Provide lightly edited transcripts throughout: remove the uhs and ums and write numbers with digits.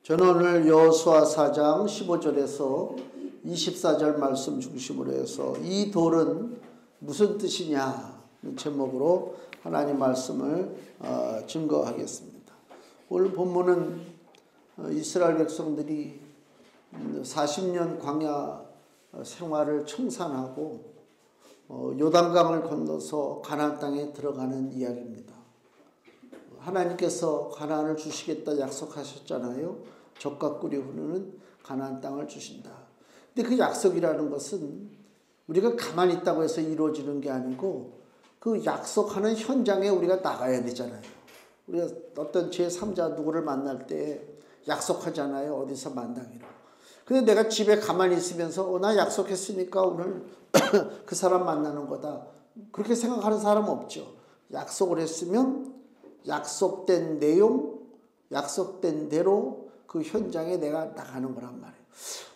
저는 오늘 여호수아 4장 15절에서 24절 말씀 중심으로 해서 이 돌은 무슨 뜻이냐 제목으로 하나님 말씀을 증거하겠습니다. 오늘 본문은 이스라엘 백성들이 40년 광야 생활을 청산하고 요단강을 건너서 가나안 땅에 들어가는 이야기입니다. 하나님께서 가나안을 주시겠다 약속하셨잖아요. 젖과 꿀이 흐르는 가나안 땅을 주신다. 근데 그 약속이라는 것은 우리가 가만히 있다고 해서 이루어지는 게 아니고 그 약속하는 현장에 우리가 나가야 되잖아요. 우리가 어떤 제3자 누구를 만날 때 약속하잖아요. 어디서 만나기로. 근데 내가 집에 가만히 있으면서 나 약속했으니까 오늘 그 사람 만나는 거다. 그렇게 생각하는 사람은 없죠. 약속을 했으면 약속된 내용, 약속된 대로 그 현장에 내가 나가는 거란 말이에요.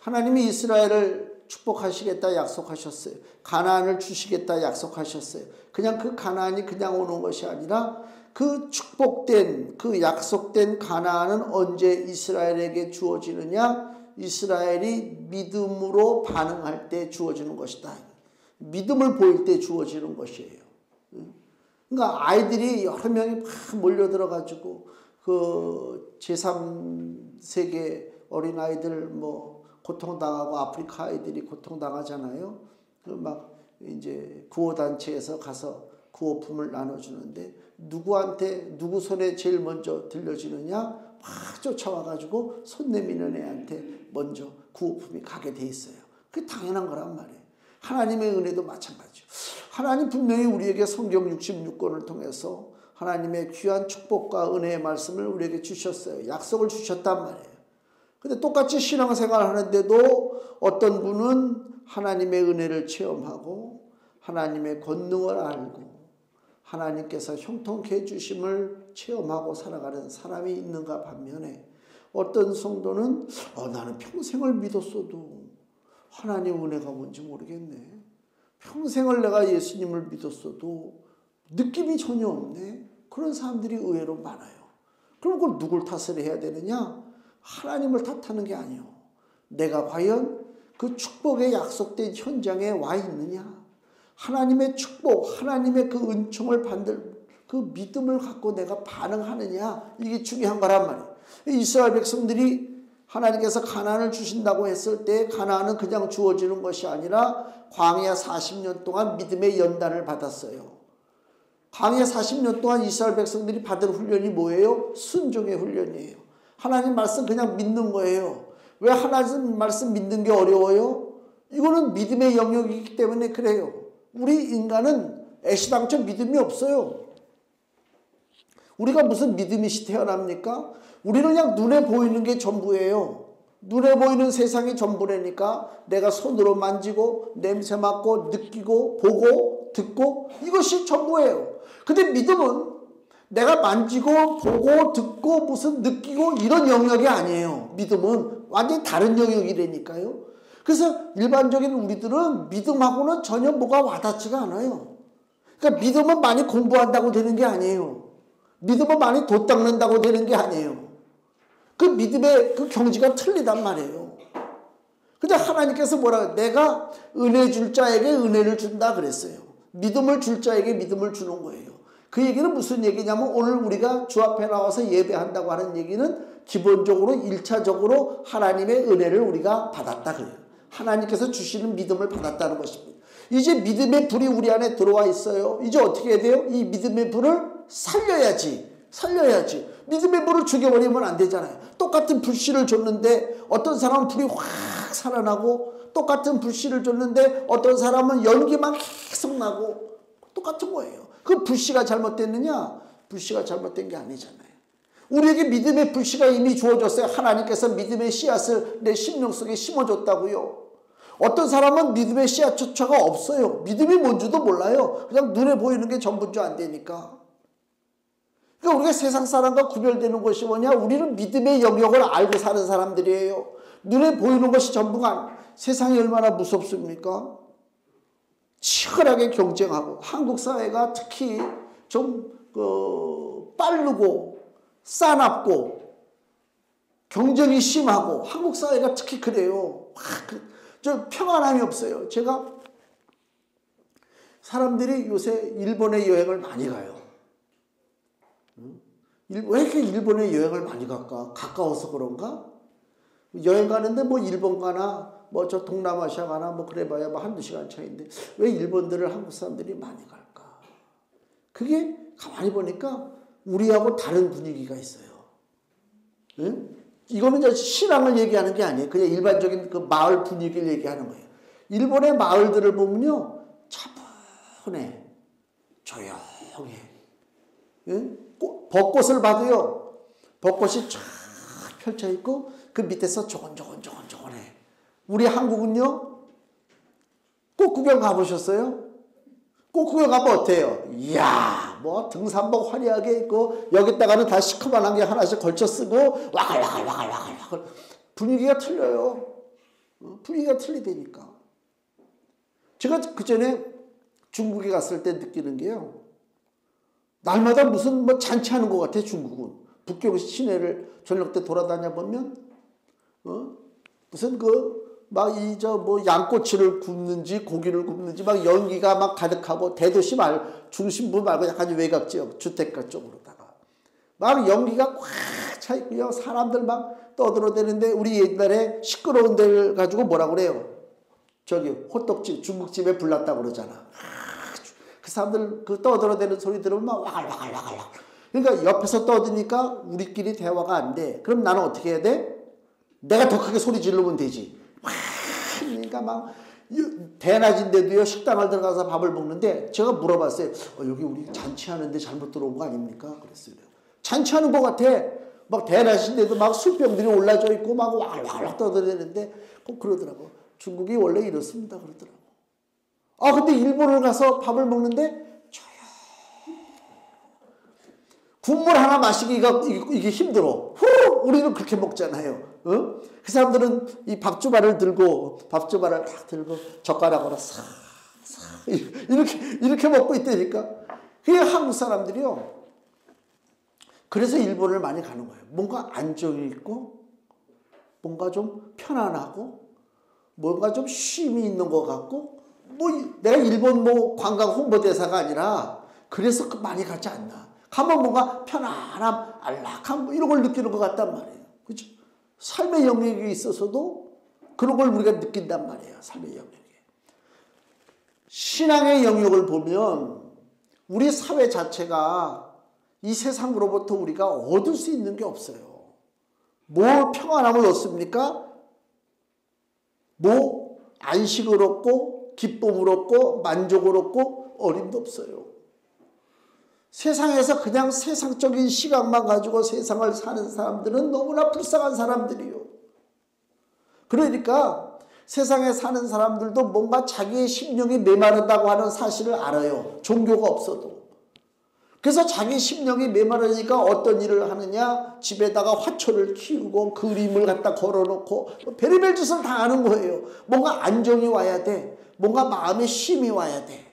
하나님이 이스라엘을 축복하시겠다 약속하셨어요. 가나안을 주시겠다 약속하셨어요. 그냥 그 가나안이 그냥 오는 것이 아니라 그 축복된, 그 약속된 가나안은 언제 이스라엘에게 주어지느냐? 이스라엘이 믿음으로 반응할 때 주어지는 것이다. 믿음을 보일 때 주어지는 것이에요. 그러니까 아이들이 여러 명이 막 몰려들어가지고 그 제3세계 어린아이들 뭐 고통당하고 아프리카 아이들이 고통당하잖아요. 그 막 이제 구호단체에서 가서 구호품을 나눠주는데 누구한테 누구 손에 제일 먼저 들려지느냐 막 쫓아와가지고 손 내미는 애한테 먼저 구호품이 가게 돼 있어요. 그게 당연한 거란 말이에요. 하나님의 은혜도 마찬가지죠. 하나님 분명히 우리에게 성경 66권을 통해서 하나님의 귀한 축복과 은혜의 말씀을 우리에게 주셨어요. 약속을 주셨단 말이에요. 근데 똑같이 신앙생활 하는데도 어떤 분은 하나님의 은혜를 체험하고 하나님의 권능을 알고 하나님께서 형통케 해주심을 체험하고 살아가는 사람이 있는가 반면에 어떤 성도는 나는 평생을 믿었어도 하나님 은혜가 뭔지 모르겠네. 평생을 내가 예수님을 믿었어도 느낌이 전혀 없네. 그런 사람들이 의외로 많아요. 그럼 그걸 누굴 탓을 해야 되느냐? 하나님을 탓하는 게 아니에요. 내가 과연 그 축복에 약속된 현장에 와 있느냐? 하나님의 축복, 하나님의 그 은총을 받을 그 믿음을 갖고 내가 반응하느냐? 이게 중요한 거란 말이에요. 이스라엘 백성들이 하나님께서 가나안을 주신다고 했을 때 가나안은 그냥 주어지는 것이 아니라 광야 40년 동안 믿음의 연단을 받았어요. 광야 40년 동안 이스라엘 백성들이 받은 훈련이 뭐예요? 순종의 훈련이에요. 하나님 말씀 그냥 믿는 거예요. 왜 하나님 말씀 믿는 게 어려워요? 이거는 믿음의 영역이기 때문에 그래요. 우리 인간은 애시당초 믿음이 없어요. 우리가 무슨 믿음이 태어납니까? 우리는 그냥 눈에 보이는 게 전부예요. 눈에 보이는 세상이 전부라니까 내가 손으로 만지고 냄새 맡고 느끼고 보고 듣고 이것이 전부예요. 근데 믿음은 내가 만지고 보고 듣고 무슨 느끼고 이런 영역이 아니에요. 믿음은 완전히 다른 영역이라니까요. 그래서 일반적인 우리들은 믿음하고는 전혀 뭐가 와닿지가 않아요. 그러니까 믿음은 많이 공부한다고 되는 게 아니에요. 믿음은 많이 돛 닦는다고 되는 게 아니에요. 그 믿음의 그 경지가 틀리단 말이에요. 근데 하나님께서 뭐라 내가 은혜 줄 자에게 은혜를 준다 그랬어요. 믿음을 줄 자에게 믿음을 주는 거예요. 그 얘기는 무슨 얘기냐면 오늘 우리가 주 앞에 나와서 예배한다고 하는 얘기는 기본적으로 1차적으로 하나님의 은혜를 우리가 받았다 그래요. 하나님께서 주시는 믿음을 받았다는 것입니다. 이제 믿음의 불이 우리 안에 들어와 있어요. 이제 어떻게 해야 돼요? 이 믿음의 불을 살려야지. 믿음의 불을 죽여버리면 안 되잖아요. 똑같은 불씨를 줬는데 어떤 사람은 불이 확 살아나고 똑같은 불씨를 줬는데 어떤 사람은 연기만 계속 나고 똑같은 거예요. 그 불씨가 잘못됐느냐? 불씨가 잘못된 게 아니잖아요. 우리에게 믿음의 불씨가 이미 주어졌어요. 하나님께서 믿음의 씨앗을 내 심령 속에 심어줬다고요. 어떤 사람은 믿음의 씨앗조차가 없어요. 믿음이 뭔지도 몰라요. 그냥 눈에 보이는 게 전부인 줄 안 되니까. 그러니까 우리가 세상 사람과 구별되는 것이 뭐냐? 우리는 믿음의 영역을 알고 사는 사람들이에요. 눈에 보이는 것이 전부가 아니에요. 세상이 얼마나 무섭습니까? 치열하게 경쟁하고 한국 사회가 특히 좀 빠르고 싸납고 경쟁이 심하고 한국 사회가 특히 그래요. 저 평안함이 없어요. 제가 사람들이 요새 일본에 여행을 많이 가요. 왜 이렇게 일본에 여행을 많이 갈까? 가까워서 그런가? 여행 가는데 뭐 일본 가나 뭐 저 동남아시아 가나 뭐 그래봐야 뭐 한두 시간 차이인데 왜 일본들을 한국 사람들이 많이 갈까? 그게 가만히 보니까 우리하고 다른 분위기가 있어요. 응? 이거는 이제 신앙을 얘기하는 게 아니에요. 그냥 일반적인 그 마을 분위기를 얘기하는 거예요. 일본의 마을들을 보면요, 차분해, 조용해. 응? 벚꽃을 봐도요, 벚꽃이 쫙 펼쳐 있고 그 밑에서 조곤조곤해. 우리 한국은요, 꽃 구경 가보셨어요? 꽃 구경 가면 어때요? 이야, 뭐 등산복 화려하게 입고 여기다가는 다 시커먼 게 하나씩 걸쳐 쓰고 와글와글 분위기가 틀려요. 분위기가 틀리다니까. 제가 그 전에 중국에 갔을 때 느끼는 게요, 날마다 무슨 뭐 잔치하는 것 같아. 중국은 북경 시내를 저녁 때 돌아다녀 보면 무슨 막 뭐 양꼬치를 굽는지 고기를 굽는지 막 연기가 막 가득하고, 대도시 중심부 말고 약간 외곽 지역 주택가 쪽으로다가 막 연기가 꽉 차 있고요. 사람들 막 떠들어대는데, 우리 옛날에 시끄러운 데를 가지고 뭐라 그래요? 저기 호떡집 중국집에 불났다고 그러잖아. 그 사람들 그 떠들어대는 소리 들으면 막 와글와글. 그러니까 옆에서 떠드니까 우리끼리 대화가 안 돼. 그럼 나는 어떻게 해야 돼? 내가 더 크게 소리 지르면 되지. 그러니까 막 대낮인데도요, 식당을 들어가서 밥을 먹는데 제가 물어봤어요. 여기 우리 잔치하는데 잘못 들어온 거 아닙니까? 그랬어요. 잔치하는 것 같아. 막 대낮인데도 막 술병들이 올라져 있고 막 와글와글 떠들어대는데 꼭 그러더라고. 중국이 원래 이렇습니다. 그러더라고. 근데 일본을 가서 밥을 먹는데 국물 하나 마시기가 이게 힘들어. 우리는 그렇게 먹잖아요. 그 사람들은 이 밥주바를 딱 들고 젓가락으로 싹 이렇게 먹고 있다니까. 그게 한국 사람들이요, 그래서 일본을 많이 가는 거예요. 뭔가 안정이 있고, 뭔가 좀 편안하고, 뭔가 좀 쉼이 있는 것 같고, 뭐 내가 일본 뭐 관광 홍보대사가 아니라 그래서 많이 가지 않나. 가면 뭔가 편안함, 안락함 뭐 이런 걸 느끼는 것 같단 말이에요. 그렇죠? 삶의 영역에 있어서도 그런 걸 우리가 느낀단 말이에요. 삶의 영역에. 신앙의 영역을 보면 우리 사회 자체가 이 세상으로부터 우리가 얻을 수 있는 게 없어요. 뭘 평안함을 얻습니까? 뭐 안식을 얻고 기쁨을 얻고 만족을 얻고 어림도 없어요. 세상에서 그냥 세상적인 시각만 가지고 세상을 사는 사람들은 너무나 불쌍한 사람들이요. 그러니까 세상에 사는 사람들도 뭔가 자기의 심령이 메마르다고 하는 사실을 알아요. 종교가 없어도. 그래서 자기 심령이 메마르니까 어떤 일을 하느냐, 집에다가 화초를 키우고 그림을 갖다 걸어놓고 별의별 짓을 다 하는 거예요. 뭔가 안정이 와야 돼. 뭔가 마음에 쉼이 와야 돼.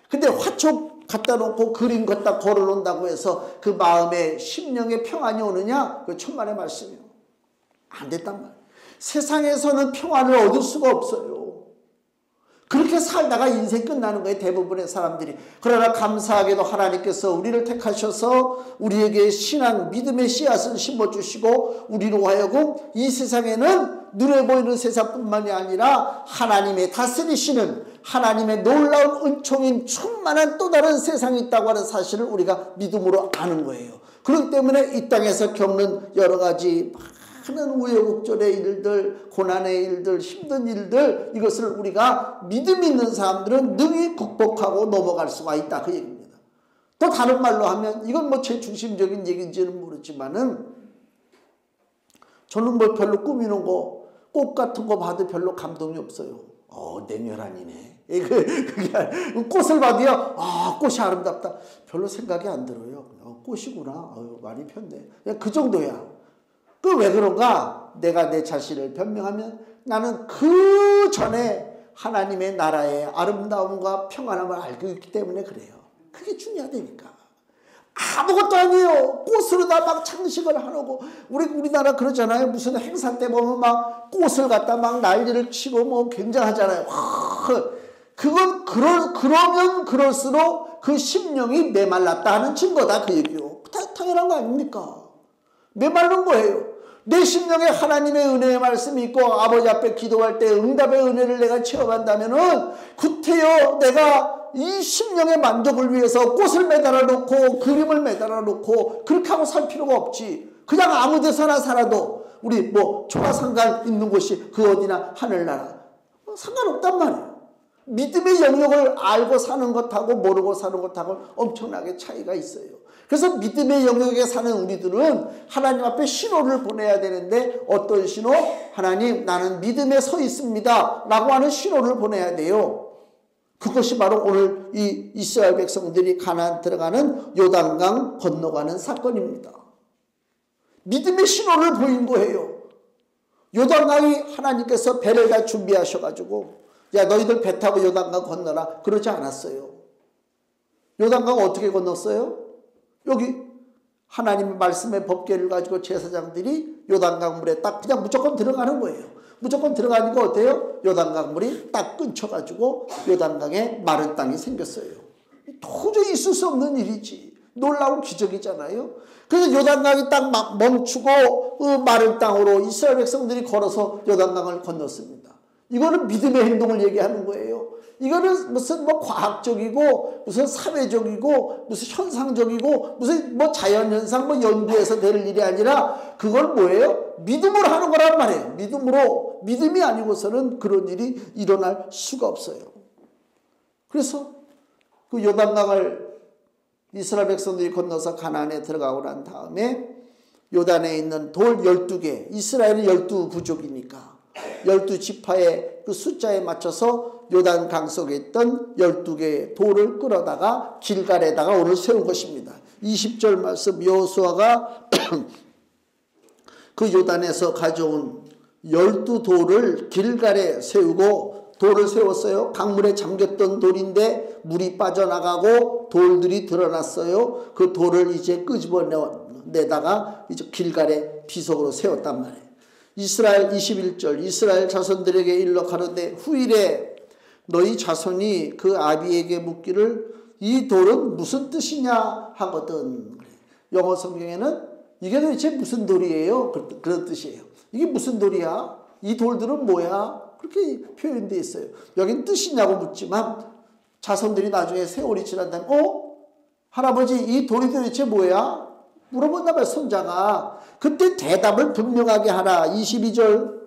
근데 화초 갖다 놓고 그림 갖다 걸어놓는다고 해서 그 마음에 심령의 평안이 오느냐? 그 천만의 말씀이요. 안 됐단 말이에요. 세상에서는 평안을 얻을 수가 없어요. 그렇게 살다가 인생 끝나는 거예요, 대부분의 사람들이. 그러나 감사하게도 하나님께서 우리를 택하셔서 우리에게 신앙, 믿음의 씨앗을 심어주시고 우리로 하여금 이 세상에는 눈에 보이는 세상뿐만이 아니라 하나님의 다스리시는 하나님의 놀라운 은총인 충만한 또 다른 세상이 있다고 하는 사실을 우리가 믿음으로 아는 거예요. 그렇기 때문에 이 땅에서 겪는 여러 가지 많은 우여곡절의 일들, 고난의 일들, 힘든 일들, 이것을 우리가 믿음 있는 사람들은 능히 극복하고 넘어갈 수가 있다, 그 얘기입니다. 또 다른 말로 하면, 이건 뭐 제 중심적인 얘기인지는 모르지만은 저는 뭐 별로 꾸미는 거, 꽃 같은 거 봐도 별로 감동이 없어요. 냉혈한이네. 그게 꽃을 봐도요, 꽃이 아름답다, 별로 생각이 안 들어요. 꽃이구나, 많이 폈네, 그냥 그 정도야. 그 왜 그런가? 내가 내 자신을 변명하면 나는 그 전에 하나님의 나라의 아름다움과 평안함을 알고 있기 때문에 그래요. 그게 중요하다니까. 아무것도 아니에요. 꽃으로다 막 장식을 하고 우리나라 그러잖아요. 무슨 행사 때 보면 막 꽃을 갖다 막 난리를 치고 뭐 굉장하잖아요. 그건 그러면 그럴수록 그 심령이 메말랐다 하는 증거다 그 얘기요. 당연한 거 아닙니까? 메마른 거예요. 내 심령에 하나님의 은혜의 말씀이 있고 아버지 앞에 기도할 때 응답의 은혜를 내가 체험한다면은 구태여 내가 이 심령의 만족을 위해서 꽃을 매달아 놓고 그림을 매달아 놓고 그렇게 하고 살 필요가 없지. 그냥 아무 데서나 살아도 우리 뭐 초가상간 있는 곳이 그 어디나 하늘나라 상관없단 말이에요. 믿음의 영역을 알고 사는 것하고 모르고 사는 것하고 엄청나게 차이가 있어요. 그래서 믿음의 영역에 사는 우리들은 하나님 앞에 신호를 보내야 되는데 어떤 신호? 하나님 나는 믿음에 서 있습니다 라고 하는 신호를 보내야 돼요. 그것이 바로 오늘 이 이스라엘 백성들이 가나안 들어가는 요단강 건너가는 사건입니다. 믿음의 신호를 보인 거예요. 요단강이 하나님께서 배를 다 준비하셔가지고 야 너희들 배 타고 요단강 건너라 그러지 않았어요. 요단강 어떻게 건넜어요? 여기 하나님의 말씀의 법궤를 가지고 제사장들이 요단강 물에 딱 그냥 무조건 들어가는 거예요. 무조건 들어가니까 어때요? 요단강 물이 딱 끊쳐가지고 요단강에 마른 땅이 생겼어요. 도저히 있을 수 없는 일이지. 놀라운 기적이잖아요. 그래서 요단강이 딱 멈추고 그 마른 땅으로 이스라엘 백성들이 걸어서 요단강을 건넜습니다. 이거는 믿음의 행동을 얘기하는 거예요. 이거는 무슨 뭐 과학적이고 무슨 사회적이고 무슨 현상적이고 무슨 뭐 자연현상 뭐 연구해서 될 일이 아니라 그걸 뭐예요? 믿음으로 하는 거란 말이에요. 믿음이 아니고서는 그런 일이 일어날 수가 없어요. 그래서 그 요단강을 이스라엘 백성들이 건너서 가나안에 들어가고 난 다음에 요단에 있는 돌 12개, 이스라엘은 12부족이니까 12지파의 그 숫자에 맞춰서 요단 강 속에 있던 12개의 돌을 끌어다가 길갈에다가 오늘 세운 것입니다. 20절 말씀 여호수아가 그 요단에서 가져온 12돌을 길갈에 세우고 돌을 세웠어요. 강물에 잠겼던 돌인데 물이 빠져나가고 돌들이 드러났어요. 그 돌을 이제 끄집어내다가 이제 길갈에 비석으로 세웠단 말이에요. 이스라엘 21절 이스라엘 자손들에게 일러 가로되 후일에 너희 자손이 그 아비에게 묻기를 이 돌은 무슨 뜻이냐 하거든. 영어 성경에는 이게 도대체 무슨 돌이에요? 그런 뜻이에요. 이게 무슨 돌이야? 이 돌들은 뭐야? 그렇게 표현되어 있어요. 여긴 뜻이냐고 묻지만 자손들이 나중에 세월이 지난 다음에 할아버지 이 돌이 도대체 뭐야? 물어본단 말이야 손자가. 그때 대답을 분명하게 하라. 22절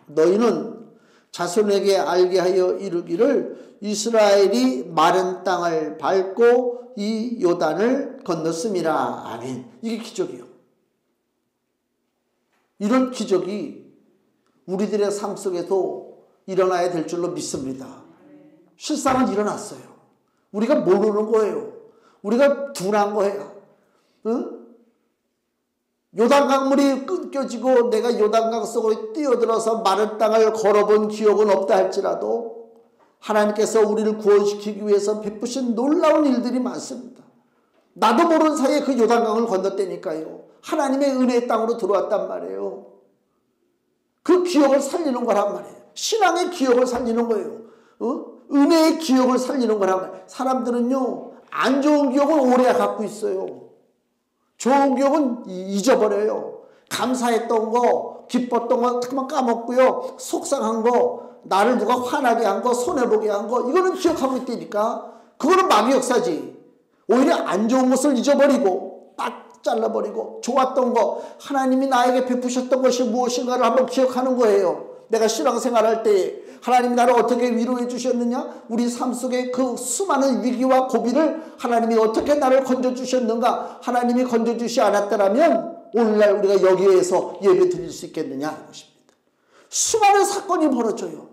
너희는 자손에게 알게 하여 이르기를 이스라엘이 마른 땅을 밟고 이 요단을 건넜음이라. 아멘. 이게 기적이요. 이런 기적이 우리들의 삶 속에도 일어나야 될 줄로 믿습니다. 실상은 일어났어요. 우리가 모르는 거예요. 우리가 둔한 거예요. 응? 요단강물이 끊겨지고 내가 요단강 속으로 뛰어들어서 마른 땅을 걸어본 기억은 없다 할지라도 하나님께서 우리를 구원시키기 위해서 베푸신 놀라운 일들이 많습니다. 나도 모르는 사이에 그 요단강을 건넜다니까요. 하나님의 은혜의 땅으로 들어왔단 말이에요. 그 기억을 살리는 거란 말이에요. 신앙의 기억을 살리는 거예요. 은혜의 기억을 살리는 거란 말이에요. 사람들은요 안 좋은 기억을 오래 갖고 있어요. 좋은 기억은 잊어버려요. 감사했던 거, 기뻤던 거 그만 까먹고요. 속상한 거, 나를 누가 화나게 한 거, 손해보게 한 거 이거는 기억하고 있다니까. 그거는 마귀 역사지. 오히려 안 좋은 것을 잊어버리고 딱 잘라버리고 좋았던 거, 하나님이 나에게 베푸셨던 것이 무엇인가를 한번 기억하는 거예요. 내가 신앙생활할 때 하나님이 나를 어떻게 위로해 주셨느냐? 우리 삶 속에 그 수많은 위기와 고비를 하나님이 어떻게 나를 건져주셨는가? 하나님이 건져주시 않았더라면 오늘날 우리가 여기에서 예배 드릴 수 있겠느냐? 이것입니다. 수많은 사건이 벌어져요.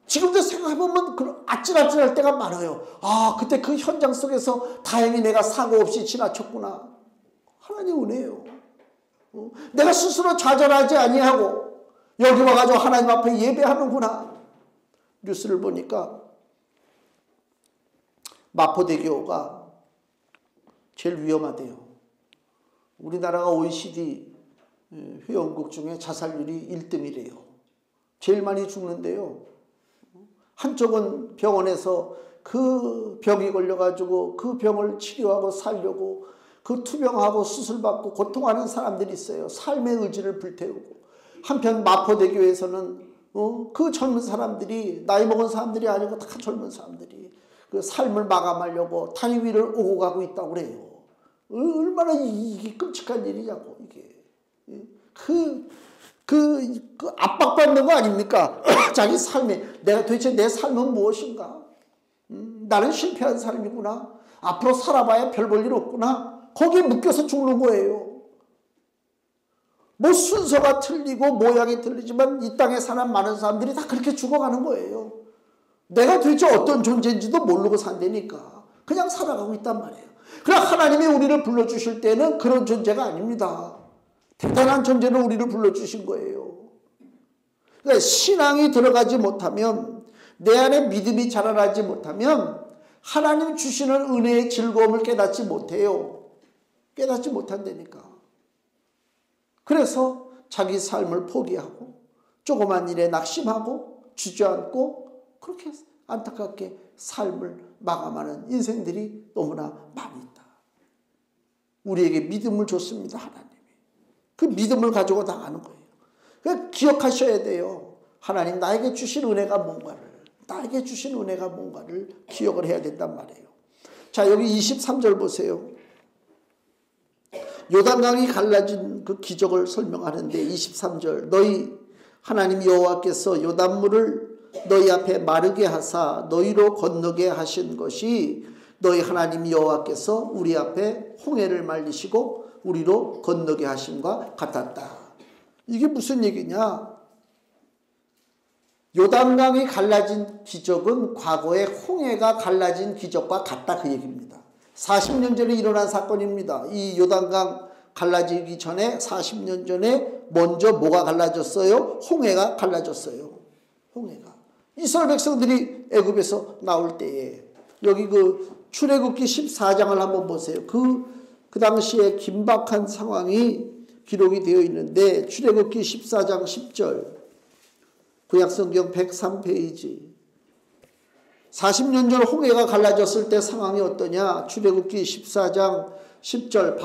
지금도 생각해보면 아찔아찔할 때가 많아요. 아, 그때 그 현장 속에서 다행히 내가 사고 없이 지나쳤구나. 하나님 은혜예요. 내가 스스로 좌절하지 아니하고 여기 와가지고 하나님 앞에 예배하는구나. 뉴스를 보니까 마포대교가 제일 위험하대요. 우리나라가 OECD 회원국 중에 자살률이 1등이래요. 제일 많이 죽는데요. 한쪽은 병원에서 그 병이 걸려가지고 그 병을 치료하고 살려고 그 투병하고 수술받고 고통하는 사람들이 있어요. 삶의 의지를 불태우고. 한편 마포대교에서는 그 젊은 사람들이, 나이 먹은 사람들이 아니고 다 젊은 사람들이 그 삶을 마감하려고 다리 위를 오고 가고 있다고 그래요. 얼마나 이게 끔찍한 일이냐고, 이게. 그 압박받는 거 아닙니까? 자기 삶에, 내가 도대체 내 삶은 무엇인가? 나는 실패한 삶이구나. 앞으로 살아봐야 별 볼 일 없구나. 거기에 묶여서 죽는 거예요. 뭐 순서가 틀리고 모양이 틀리지만 이 땅에 사는 많은 사람들이 다 그렇게 죽어가는 거예요. 내가 도대체 어떤 존재인지도 모르고 산다니까. 그냥 살아가고 있단 말이에요. 그러나 하나님이 우리를 불러주실 때는 그런 존재가 아닙니다. 대단한 존재로 우리를 불러주신 거예요. 그러니까 신앙이 들어가지 못하면, 내 안에 믿음이 자라나지 못하면 하나님 주시는 은혜의 즐거움을 깨닫지 못해요. 깨닫지 못한다니까. 그래서 자기 삶을 포기하고 조그만 일에 낙심하고 주저앉고 그렇게 안타깝게 삶을 마감하는 인생들이 너무나 많이 있다. 우리에게 믿음을 줬습니다, 하나님이. 그 믿음을 가지고 나가는 거예요. 그러니까 기억하셔야 돼요. 하나님 나에게 주신 은혜가 뭔가를, 나에게 주신 은혜가 뭔가를 기억을 해야 된단 말이에요. 자, 여기 23절 보세요. 요단강이 갈라진 그 기적을 설명하는데 23절, 너희 하나님 여호와께서 요단물을 너희 앞에 마르게 하사 너희로 건너게 하신 것이 너희 하나님 여호와께서 우리 앞에 홍해를 말리시고 우리로 건너게 하심과 같았다. 이게 무슨 얘기냐? 요단강이 갈라진 기적은 과거에 홍해가 갈라진 기적과 같다, 그 얘기입니다. 40년 전에 일어난 사건입니다. 이 요단강 갈라지기 전에 40년 전에 먼저 뭐가 갈라졌어요? 홍해가 갈라졌어요. 홍해가. 이스라엘 백성들이 애굽에서 나올 때에, 여기 그 출애굽기 14장을 한번 보세요. 그 당시에 긴박한 상황이 기록이 되어 있는데, 출애굽기 14장 10절, 구약성경 103페이지. 40년 전 홍해가 갈라졌을 때 상황이 어떠냐? 출애굽기 14장 10절,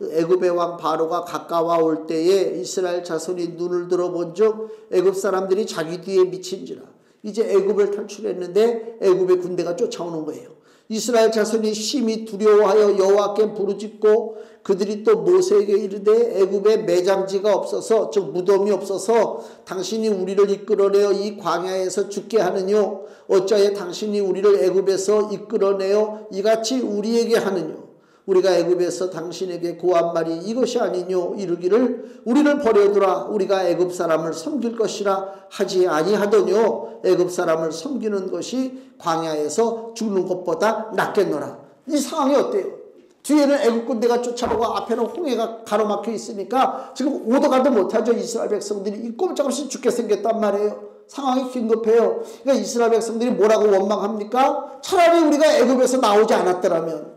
애굽의 왕 바로가 가까워 올 때에 이스라엘 자손이 눈을 들어본즉 애굽 사람들이 자기 뒤에 미친지라. 이제 애굽을 탈출했는데 애굽의 군대가 쫓아오는 거예요. 이스라엘 자손이 심히 두려워하여 여호와께 부르짖고 그들이 또 모세에게 이르되 애굽에 매장지가 없어서, 즉 무덤이 없어서 당신이 우리를 이끌어내어 이 광야에서 죽게 하느뇨? 어찌하여 당신이 우리를 애굽에서 이끌어내어 이같이 우리에게 하느뇨? 우리가 애굽에서 당신에게 고한 말이 이것이 아니뇨? 이르기를 우리를 버려두라, 우리가 애굽 사람을 섬길 것이라 하지 아니하더뇨? 애굽 사람을 섬기는 것이 광야에서 죽는 것보다 낫겠노라. 이 상황이 어때요? 뒤에는 애굽 군대가 쫓아오고 앞에는 홍해가 가로막혀 있으니까 지금 오도 가도 못하죠. 이스라엘 백성들이 이 꼼짝없이 죽게 생겼단 말이에요. 상황이 긴급해요. 그러니까 이스라엘 백성들이 뭐라고 원망합니까? 차라리 우리가 애굽에서 나오지 않았더라면,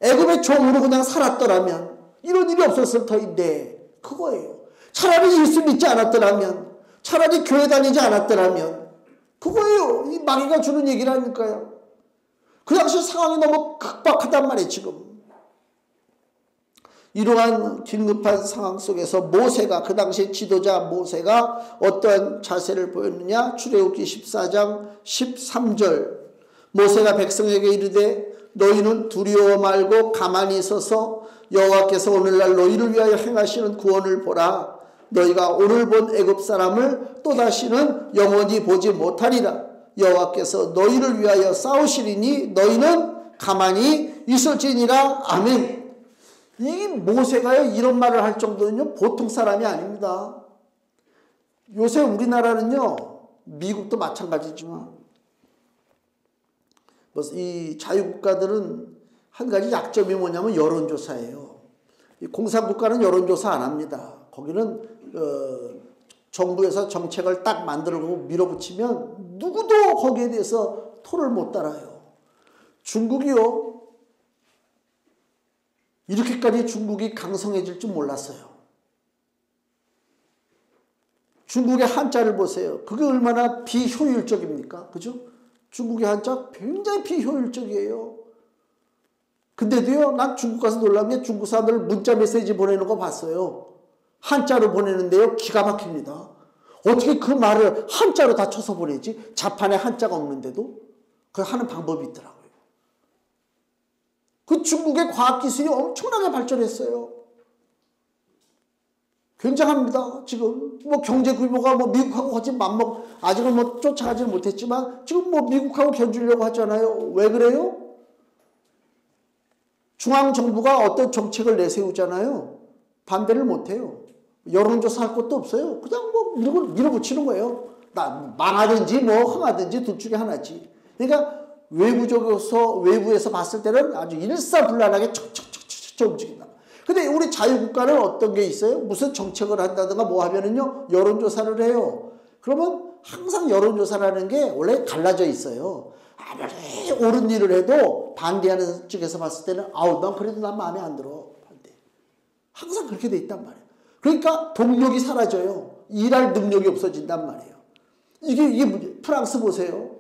애굽의 종으로 그냥 살았더라면 이런 일이 없었을 터인데, 그거예요. 차라리 예수 믿지 않았더라면, 차라리 교회 다니지 않았더라면, 그거예요. 이 마귀가 주는 얘기라니까요. 그 당시 상황이 너무 급박하단 말이에요, 지금. 이러한 긴급한 상황 속에서 모세가, 그 당시 지도자 모세가 어떠한 자세를 보였느냐? 출애굽기 14장 13절, 모세가 백성에게 이르되 너희는 두려워 말고 가만히 있어서 여호와께서 오늘날 너희를 위하여 행하시는 구원을 보라. 너희가 오늘 본 애굽 사람을 또다시는 영원히 보지 못하리라. 여호와께서 너희를 위하여 싸우시리니 너희는 가만히 있을지니라. 아멘. 이 모세가요 이런 말을 할 정도는요 보통 사람이 아닙니다. 요새 우리나라는요, 미국도 마찬가지지만 이 자유국가들은 한 가지 약점이 뭐냐면 여론조사예요. 이 공산국가는 여론조사 안 합니다. 거기는 정부에서 정책을 딱 만들고 밀어붙이면 누구도 거기에 대해서 토를 못 달아요. 중국이요, 이렇게까지 중국이 강성해질 줄 몰랐어요. 중국의 한자를 보세요. 그게 얼마나 비효율적입니까? 그죠? 중국의 한자 굉장히 비효율적이에요. 근데도요, 난 중국 가서 놀라면 게 중국 사람들 문자 메시지 보내는 거 봤어요. 한자로 보내는데요, 기가 막힙니다. 어떻게 그 말을 한자로 다 쳐서 보내지? 자판에 한자가 없는데도? 그 하는 방법이 있더라고요. 그 중국의 과학기술이 엄청나게 발전했어요. 굉장합니다. 지금 뭐 경제 규모가 뭐 미국하고 같이 아직은 뭐 쫓아가지는 못했지만 지금 뭐 미국하고 견주려고 하잖아요. 왜 그래요? 중앙정부가 어떤 정책을 내세우잖아요. 반대를 못해요. 여론조사 할 것도 없어요. 그냥 뭐 밀어붙이는 거예요. 망하든지 뭐 흥하든지 둘 중에 하나지. 그러니까 외부에서 봤을 때는 아주 일사불란하게 척척척척 움직인다. 근데 우리 자유국가는 어떤 게 있어요? 무슨 정책을 한다든가 뭐 하면은요, 여론조사를 해요. 그러면 항상 여론조사라는 게 원래 갈라져 있어요. 아무리 옳은 일을 해도 반대하는 쪽에서 봤을 때는 난 그래도 난 마음에 안 들어. 반대. 항상 그렇게 돼 있단 말이에요. 그러니까 동력이 사라져요. 일할 능력이 없어진단 말이에요. 이게 프랑스 보세요.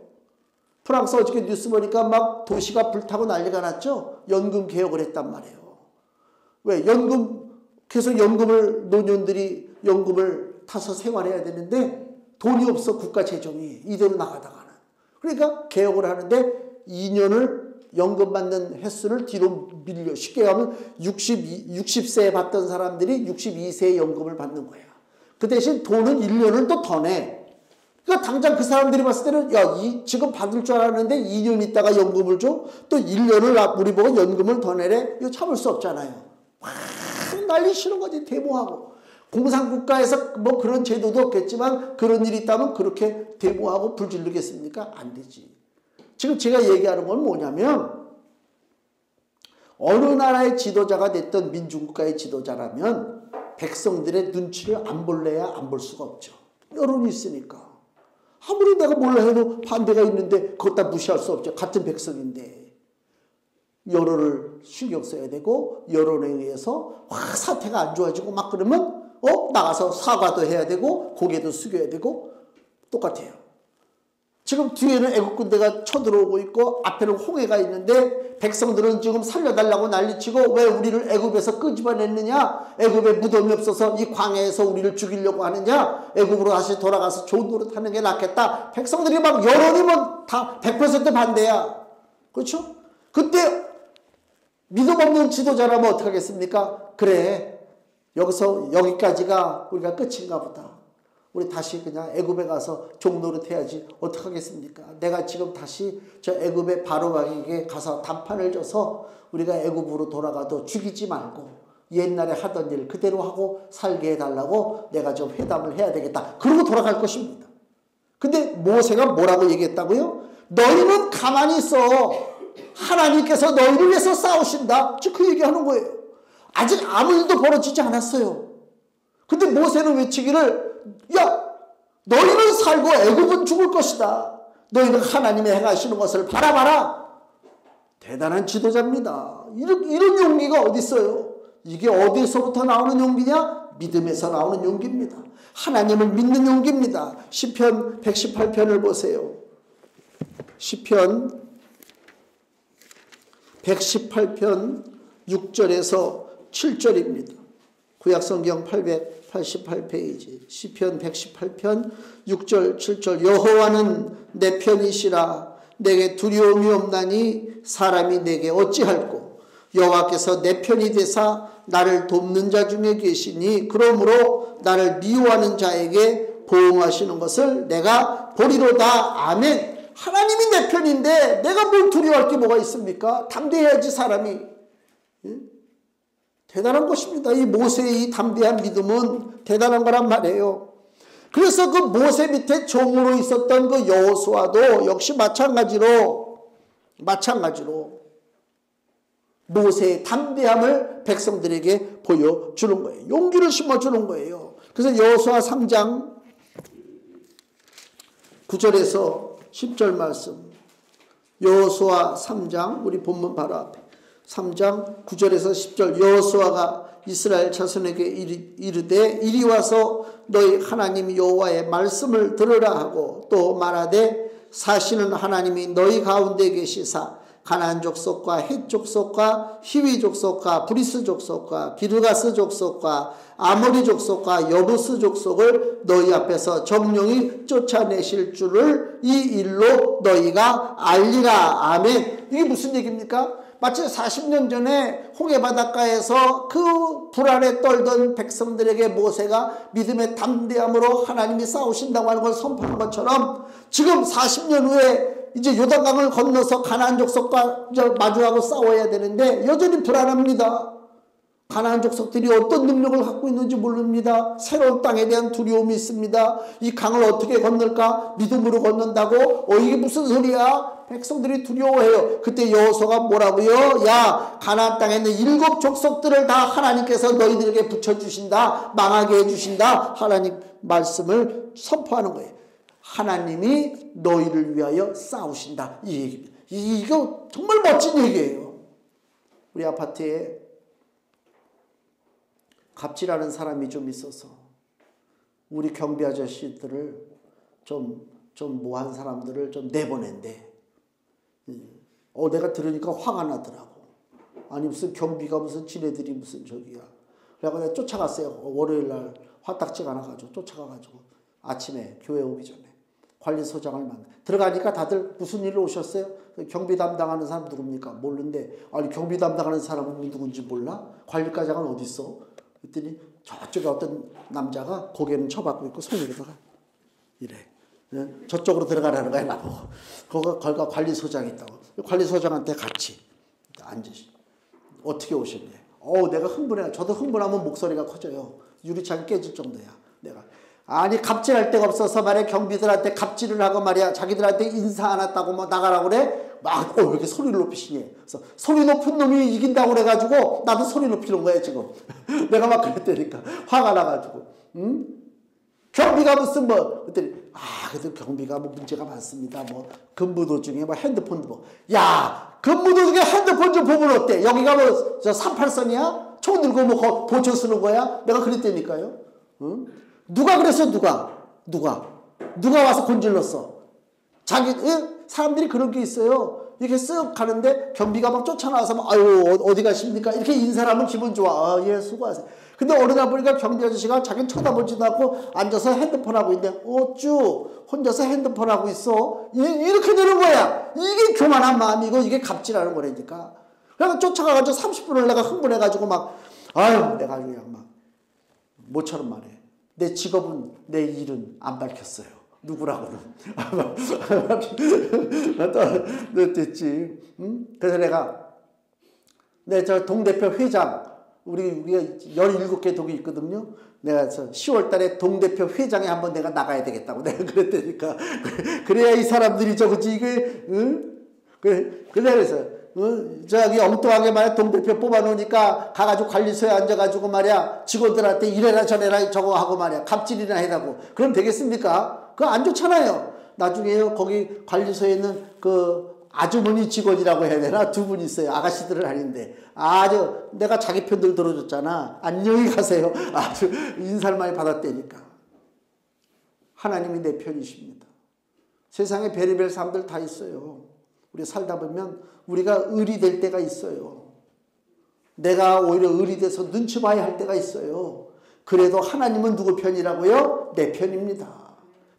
프랑스 어저께 뉴스 보니까 막 도시가 불타고 난리가 났죠. 연금 개혁을 했단 말이에요. 왜? 계속 노년들이 연금을 타서 생활해야 되는데 돈이 없어, 국가 재정이. 이대로 나가다가는. 그러니까 개혁을 하는데 2년을 연금 받는 횟수를 뒤로 밀려. 쉽게 하면 60세에 받던 사람들이 62세에 연금을 받는 거야. 그 대신 돈은 1년을 또 더 내. 그러니까 당장 그 사람들이 봤을 때는 지금 받을 줄 알았는데 2년 있다가 연금을 줘? 또 1년을 우리 보고 연금을 더 내래? 이거 참을 수 없잖아요. 막 난리 치는 거지. 데모하고. 공산국가에서 뭐 그런 제도도 없겠지만 그런 일이 있다면 그렇게 데모하고 불지르겠습니까? 안 되지. 지금 제가 얘기하는 건 뭐냐면 어느 나라의 지도자가 됐던 민중국가의 지도자라면 백성들의 눈치를 안 볼래야 안 볼 수가 없죠. 여론이 있으니까. 아무리 내가 몰라 해도 반대가 있는데 그것 다 무시할 수 없죠. 같은 백성인데. 여론을 신경 써야 되고 여론에 의해서 사태가 안 좋아지고 막 그러면 나가서 사과도 해야 되고 고개도 숙여야 되고 똑같아요. 지금 뒤에는 애국 군대가 쳐들어오고 있고 앞에는 홍해가 있는데 백성들은 지금 살려달라고 난리치고 왜 우리를 애국에서 끄집어냈느냐? 애국에 무덤이 없어서 이 광야에서 우리를 죽이려고 하느냐? 애국으로 다시 돌아가서 좋은 노릇하는 게 낫겠다. 백성들이 막 여론이면 다 100% 반대야. 그렇죠? 그때 믿음 없는 지도자라면 어떡하겠습니까? 그래, 여기까지가 우리가 끝인가 보다. 우리 다시 그냥 애굽에 가서 종노릇 해야지 어떡하겠습니까? 내가 지금 다시 저 애굽의 바로왕에게 가서 단판을 줘서 우리가 애굽으로 돌아가도 죽이지 말고 옛날에 하던 일 그대로 하고 살게 해달라고 내가 좀 회담을 해야 되겠다. 그러고 돌아갈 것입니다. 근데 모세가 뭐라고 얘기했다고요? 너희는 가만히 있어. 하나님께서 너희를 위해서 싸우신다. 즉 그 얘기하는 거예요. 아직 아무 일도 벌어지지 않았어요. 근데 모세는 외치기를 너희는 살고 애굽은 죽을 것이다. 너희는 하나님의 행하시는 것을 바라봐라. 대단한 지도자입니다. 이런 용기가 어디 있어요? 이게 어디서부터 나오는 용기냐? 믿음에서 나오는 용기입니다. 하나님을 믿는 용기입니다. 시편 118편을 보세요. 시편 118편 6절에서 7절입니다. 구약성경 888페이지 시편 118편 6절 7절 여호와는 내 편이시라. 내게 두려움이 없나니 사람이 내게 어찌할꼬. 여호와께서 내 편이 되사 나를 돕는 자 중에 계시니 그러므로 나를 미워하는 자에게 보응하시는 것을 내가 보리로다. 아멘. 하나님이 내 편인데 내가 뭘 두려워할 게 뭐가 있습니까? 담대해야지 사람이. 대단한 것입니다. 이 모세의 이 담대한 믿음은 대단한 거란 말이에요. 그래서 그 모세 밑에 종으로 있었던 그 여호수아도 역시 마찬가지로 모세의 담대함을 백성들에게 보여주는 거예요. 용기를 심어주는 거예요. 그래서 여호수아 3장 9절에서 10절 말씀, 여호수아 3장 우리 본문 바로 앞에 3장 9절에서 10절 여호수아가 이스라엘 자손에게 이르되 이리 와서 너희 하나님 여호와의 말씀을 들으라 하고 또 말하되 사시는 하나님이 너희 가운데 계시사 가나안 족속과 헷 족속과 히위 족속과 브리스 족속과 기르가스 족속과 아모리 족속과 여부스 족속을 너희 앞에서 정령이 쫓아내실 줄을 이 일로 너희가 알리라. 아멘. 이게 무슨 얘기입니까? 마치 40년 전에 홍해바닷가에서 그 불안에 떨던 백성들에게 모세가 믿음의 담대함으로 하나님이 싸우신다고 하는 걸 선포한 것처럼 지금 40년 후에 이제 요단강을 건너서 가나안 족속과 마주하고 싸워야 되는데 여전히 불안합니다. 가나안 족속들이 어떤 능력을 갖고 있는지 모릅니다. 새로운 땅에 대한 두려움이 있습니다. 이 강을 어떻게 건널까? 믿음으로 건넌다고? 이게 무슨 소리야? 백성들이 두려워해요. 그때 여호수아가 뭐라고요? 야, 가나안 땅에 있는 7 족속들을 다 하나님께서 너희들에게 붙여주신다. 망하게 해주신다. 하나님 말씀을 선포하는 거예요. 하나님이 너희를 위하여 싸우신다. 이 얘기입니다. 이거 정말 멋진 얘기예요. 우리 아파트에 갑질하는 사람이 좀 있어서 우리 경비 아저씨들을 좀 뭐한 사람들을 좀 내보낸대. 내가 들으니까 화가 나더라고. 아니 무슨 경비가 무슨 지네들이 무슨 저기야. 그래서 내가 쫓아갔어요. 월요일날 화딱지가 나가지고 쫓아가가지고 아침에 교회 오기 전에 관리소장을 만나. 들어가니까 다들 무슨 일로 오셨어요? 경비 담당하는 사람 누굽니까? 모르는데 아니 경비 담당하는 사람은 누군지 몰라? 관리과장은 어디 있어? 그랬더니 저쪽에 어떤 남자가 고개는 쳐박고 있고 손에다가 이래. 저쪽으로 들어가라는 거야 나보고. 거기가 관리소장이 있다고. 관리소장한테 같이 앉으시. 어떻게 오셨냐? 내가 흥분해. 저도 흥분하면 목소리가 커져요. 유리창이 깨질 정도야. 내가 아니 갑질할 데가 없어서 말이야. 경비들한테 갑질을 하고 말이야. 자기들한테 인사 안 했다고 뭐 나가라고 그래. 막 왜 이렇게 소리를 높이시니? 그래서 소리 높은 놈이 이긴다고 그래가지고 나도 소리 높이는 거야 지금. 내가 막 그랬다니까. 화가 나가지고. 경비가 무슨 뭐 그랬더니 그래도 경비가 뭐 문제가 많습니다. 뭐 근무도 중에 뭐 핸드폰도 뭐. 야, 근무도 중에 핸드폰 좀 보면 어때? 여기가 뭐 저 38선이야? 총 들고 뭐 보초 쓰는 거야? 내가 그랬다니까요. 누가 그랬어? 누가 와서 건질렀어? 사람들이 그런 게 있어요. 이렇게 쓱 가는데 경비가 막 쫓아나와서 막 아유 어디 가십니까? 이렇게 인사를 하면 기분 좋아. 예, 수고하세요. 근데 어느 날 보니까 경비 아저씨가 자기는 쳐다보지도 않고 앉아서 핸드폰 하고 있는데 어쭈 혼자서 핸드폰 하고 있어. 이렇게 되는 거야. 이게 교만한 마음이고 이게 갑질하는 거라니까. 그래서 쫓아가가지고 30분을 내가 흥분해가지고 막 아유 내가 그냥 막 모처럼 말해. 내 직업은 내 일은 안 밝혔어요. 누구라고는. 됐지. 그래서 내 저 동대표 회장, 우리가 17개 동이 있거든요. 내가 10월 달에 동대표 회장에 한번 내가 나가야 되겠다고 내가 그랬다니까. 그래야 이 사람들이 그치, 이게, 그래서, 저기 엉뚱하게 말이야, 동대표 뽑아놓으니까 가가지고 관리소에 앉아가지고 말이야, 직원들한테 이래라 저래라 저거 하고 말이야, 갑질이나 해라고. 그럼 되겠습니까? 그거 안 좋잖아요. 나중에요, 거기 관리소에 있는 그 아주머니 직원이라고 해야 되나? 2분 있어요. 아가씨들은 아닌데. 내가 자기 편들 들어줬잖아. 안녕히 가세요. 아주 인사를 많이 받았다니까. 하나님이 내 편이십니다. 세상에 별의별 사람들 다 있어요. 우리 살다 보면 우리가 을이 될 때가 있어요. 내가 오히려 을이 돼서 눈치 봐야 할 때가 있어요. 그래도 하나님은 누구 편이라고요? 내 편입니다.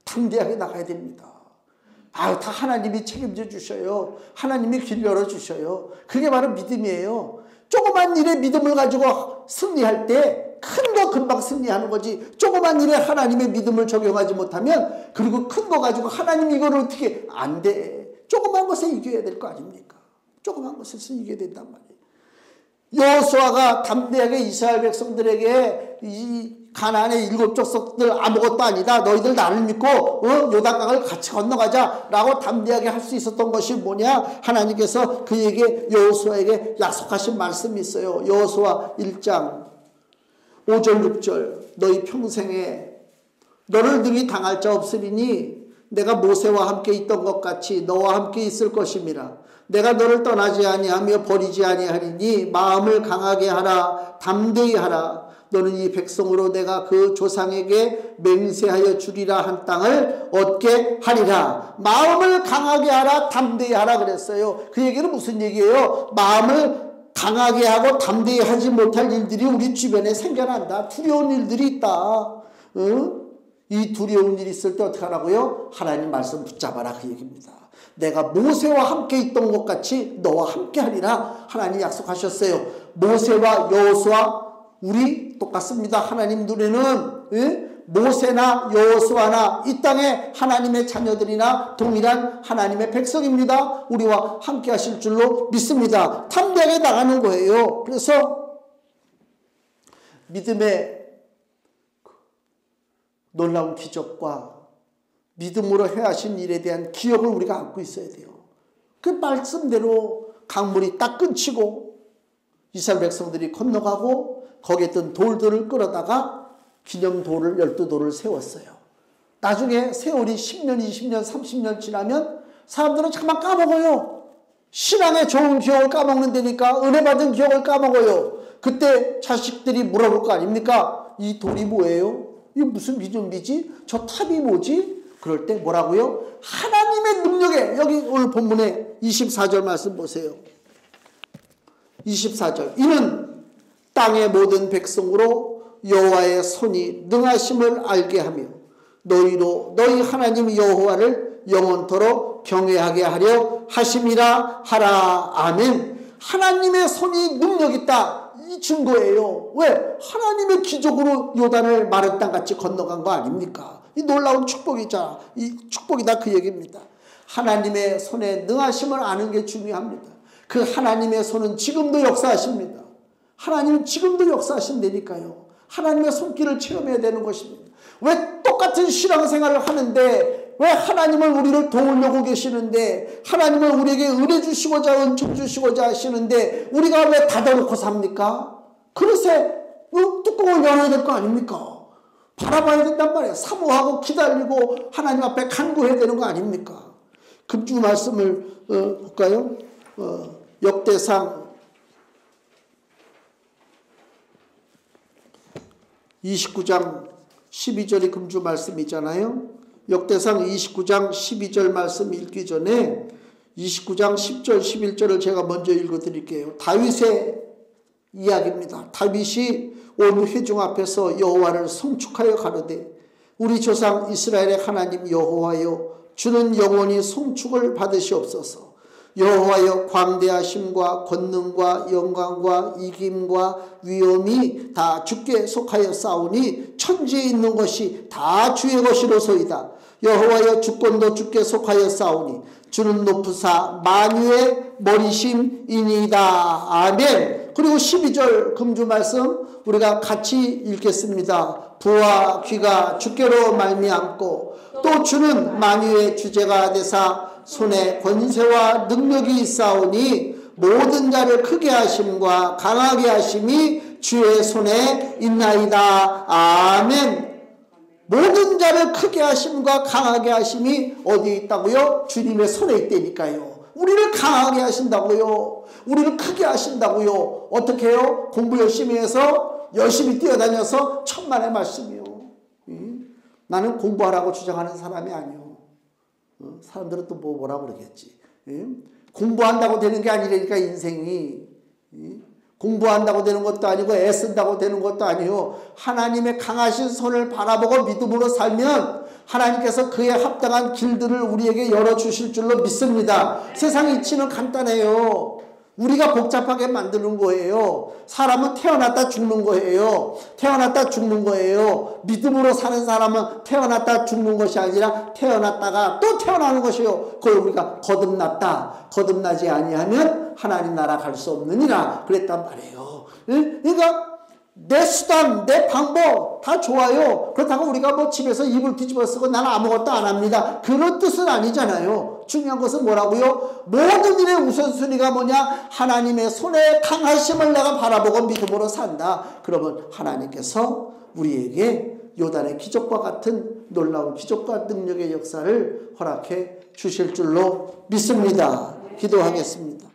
담대하게 나가야 됩니다. 다 하나님이 책임져 주셔요. 하나님이 길 열어주셔요. 그게 바로 믿음이에요. 조그만 일에 믿음을 가지고 승리할 때 큰 거 금방 승리하는 거지. 조그만 일에 하나님의 믿음을 적용하지 못하면 그리고 큰 거 가지고 하나님 이거를 어떻게 안 돼. 조그만 것에 이겨야 될 거 아닙니까? 조그만 것에서 이겨야 된단 말이에요. 여호수아가 담대하게 이스라엘 백성들에게 이 가나안의 7 족속들 아무것도 아니다. 너희들 나를 믿고 요단강을 같이 건너가자 라고 담대하게 할 수 있었던 것이 뭐냐? 하나님께서 그에게 여호수아에게 약속하신 말씀이 있어요. 여호수아 1장 5절 6절 너희 평생에 너를 등이 당할 자 없으리니 내가 모세와 함께 있던 것 같이 너와 함께 있을 것임이라. 내가 너를 떠나지 아니하며 버리지 아니하리니 마음을 강하게 하라. 담대히 하라. 너는 이 백성으로 내가 그 조상에게 맹세하여 주리라 한 땅을 얻게 하리라. 마음을 강하게 하라. 담대히 하라 그랬어요. 그 얘기는 무슨 얘기예요? 마음을 강하게 하고 담대히 하지 못할 일들이 우리 주변에 생겨난다. 두려운 일들이 있다. 이 두려운 일이 있을 때 어떻게 하라고요? 하나님 말씀 붙잡아라 그 얘기입니다. 내가 모세와 함께 있던 것 같이 너와 함께 하리라. 하나님 약속하셨어요. 모세와 여호수아 우리 똑같습니다. 하나님 눈에는 모세나 여호수아나 이 땅의 하나님의 자녀들이나 동일한 하나님의 백성입니다. 우리와 함께 하실 줄로 믿습니다. 담대하게 나가는 거예요. 그래서 믿음의 놀라운 기적과 믿음으로 행하신 일에 대한 기억을 우리가 안고 있어야 돼요. 그 말씀대로 강물이 딱 끊치고 이스라엘 백성들이 건너가고 거기에 있던 돌들을 끌어다가 기념돌을 12돌을 세웠어요. 나중에 세월이 10년, 20년, 30년 지나면 사람들은 잠깐 까먹어요. 신앙의 좋은 기억을 까먹는다니까. 은혜 받은 기억을 까먹어요. 그때 자식들이 물어볼 거 아닙니까? 이 돌이 뭐예요? 이게 무슨 기념비지? 저 탑이 뭐지? 그럴 때 뭐라고요? 하나님의 능력에, 여기 오늘 본문에 24절 말씀 보세요. 24절. 이는 땅의 모든 백성으로 여호와의 손이 능하심을 알게 하며 너희로 너희 하나님 여호와를 영원토록 경외하게 하려 하심이라 하라. 아멘. 하나님의 손이 능력 있다. 이 증거예요. 왜? 하나님의 기적으로 요단을 마른 땅같이 건너간 거 아닙니까? 이 놀라운 축복이자 이 축복이다 그 얘기입니다. 하나님의 손에 능하심을 아는 게 중요합니다. 그 하나님의 손은 지금도 역사하십니다. 하나님은 지금도 역사하신다니까요. 하나님의 손길을 체험해야 되는 것입니다. 왜 똑같은 신앙생활을 하는데 왜 하나님은 우리를 도우려고 계시는데 하나님은 우리에게 은혜 주시고자 은총 주시고자 하시는데 우리가 왜 닫아놓고 삽니까? 그릇에 뚜껑을 열어야 될 거 아닙니까? 바라봐야 된단 말이에요. 사모하고 기다리고 하나님 앞에 간구해야 되는 거 아닙니까? 금주 말씀을 볼까요? 역대상 29장 12절이 금주 말씀이잖아요. 역대상 29장 12절 말씀 읽기 전에 29장 10절 11절을 제가 먼저 읽어드릴게요. 다윗의 이야기입니다. 다윗이 온 회중 앞에서 여호와를 송축하여 가로되 우리 조상 이스라엘의 하나님 여호와여 주는 영원히 송축을 받으시옵소서. 여호와여 광대하심과 권능과 영광과 이김과 위엄이 다 주께 속하여 싸우니 천지에 있는 것이 다 주의 것이로소이다. 여호와여 주권도 주께 속하여 싸우니 주는 높으사 만유의 머리심이니이다. 아멘. 그리고 12절 금주 말씀 우리가 같이 읽겠습니다. 부와 귀가 주께로 말미암고 또 주는 만유의 주제가 되사 손에 권세와 능력이 있사오니 모든 자를 크게 하심과 강하게 하심이 주의 손에 있나이다. 아멘. 모든 자를 크게 하심과 강하게 하심이 어디에 있다고요? 주님의 손에 있다니까요. 우리를 강하게 하신다고요. 우리를 크게 하신다고요. 어떻게 해요? 공부 열심히 해서 열심히 뛰어다녀서 천만의 말씀이요. 나는 공부하라고 주장하는 사람이 아니요. 사람들은 또 뭐라고 그러겠지. 공부한다고 되는 게 아니라니까 인생이. 공부한다고 되는 것도 아니고 애쓴다고 되는 것도 아니요. 하나님의 강하신 손을 바라보고 믿음으로 살면 하나님께서 그에 합당한 길들을 우리에게 열어주실 줄로 믿습니다. 세상 이치는 간단해요. 우리가 복잡하게 만드는 거예요. 사람은 태어났다 죽는 거예요. 태어났다 죽는 거예요. 믿음으로 사는 사람은 태어났다 죽는 것이 아니라 태어났다가 또 태어나는 것이요. 그걸 우리가 거듭났다. 거듭나지 아니하면 하나님 나라 갈 수 없느니라 그랬단 말이에요. 그러니까 내 수단, 내 방법 다 좋아요. 그렇다고 우리가 뭐 집에서 이불 뒤집어 쓰고 나는 아무것도 안 합니다. 그런 뜻은 아니잖아요. 중요한 것은 뭐라고요? 모든 일의 우선순위가 뭐냐? 하나님의 손에 강하심을 내가 바라보고 믿음으로 산다. 그러면 하나님께서 우리에게 요단의 기적과 같은 놀라운 기적과 능력의 역사를 허락해 주실 줄로 믿습니다. 기도하겠습니다.